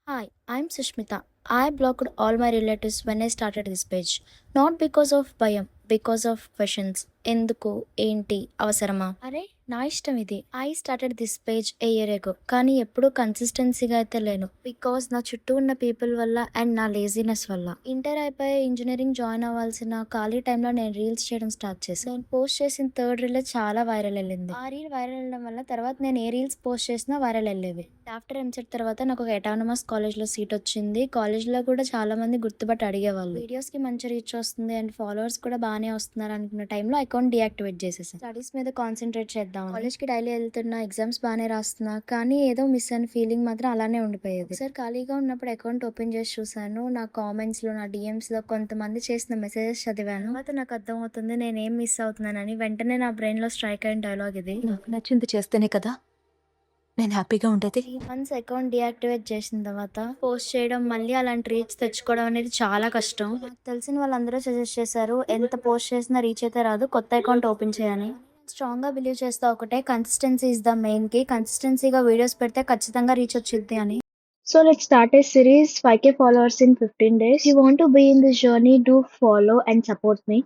Hi, I'm Sushmita. I blocked all my relatives when I started this page. Not because of భయం, because of questions. ఎందుకు ఏంటి అవసరమా అరే నా ఇష్టం ఇది. I started this page A year ago, కానీ ఎప్పుడూ కన్సిస్టెన్సీగా అయితే లేను. బికాస్ నా చుట్టూ ఉన్న పీపుల్ వల్ల అండ్ నా లేజినెస్ వల్ల. ఇంటర్ అయిపోయి ఇంజనీరింగ్ జాయిన్ అవ్వాల్సిన ఖాళీ టైంలో నేను రీల్స్ చేయడం స్టార్ట్ చేశాను. నేను పోస్ట్ చేసిన థర్డ్ రీల్ చాలా వైరల్ వెళ్ళింది. ఆ రీల్ వైరల్ వెళ్ళడం వల్ల తర్వాత నేను ఏ రీల్స్ పోస్ట్ చేసినా వైరల్ వెళ్ళేవి. ఆఫ్టర్ ఎంసెట్ తర్వాత నాకు ఒక ఎటానమస్ కాలేజ్లో సీట్ వచ్చింది. కాలేజ్లో కూడా చాలా మంది గుర్తుపట్టి అడిగేవాళ్ళు. వీడియోస్కి మంచి రీచ్ వస్తుంది అండ్ ఫాలోవర్స్ కూడా బాగానే వస్తున్నారు అనుకున్న టైంలో అకౌంట్ డియాక్టివేట్ చేసేసాను. స్టడీస్ మీద కాన్సన్ట్రేట్ చేద్దాం. కాలేజ్కి డైలీ వెళ్తున్నా, ఎగ్జామ్స్ బాగానే రాస్తున్నా, కానీ ఏదో మిస్ అయిన ఫీలింగ్ మాత్రం అలానే ఉండిపోయేది. సార్ ఖాళీగా ఉన్నప్పుడు అకౌంట్ ఓపెన్ చేసి చూసాను. నా కామెంట్స్లో, నా డిఎమ్స్లో కొంతమంది చేసిన మెసేజెస్ చదివాను. తర్వాత నాకు అర్థమవుతుంది నేనేం మిస్ అవుతున్నానని. వెంటనే నా బ్రెయిన్లో స్ట్రైక్ అయిన డైలాగ్ ఇది. నాకు నచ్చింది చేస్తేనే కదా నేను హ్యాపీగా ఉండేది. 3 మంత్స్ అకౌంట్ డియాక్టివేట్ చేసిన తర్వాత పోస్ట్ చేయడం, మళ్ళీ అలాంటి రీచ్ తెచ్చుకోవడం అనేది చాలా కష్టం. నాకు తెలిసిన వాళ్ళందరూ సజెస్ట్ చేశారు, ఎంత పోస్ట్ చేసినా రీచ్ అయితే రాదు, కొత్త అకౌంట్ ఓపెన్ చేయని. స్ట్రాంగ్గా బిలీవ్ చేస్తా ఒకటే, కన్సిస్టెన్సీ ఇస్ ద మెయిన్ కి. కన్సిస్టెన్సీగా వీడియోస్ పెడితే ఖచ్చితంగా రీచ్ వచ్చింది అని. So let's start a series 5K followers in 15 days. If you want to be in this journey, do follow and support me.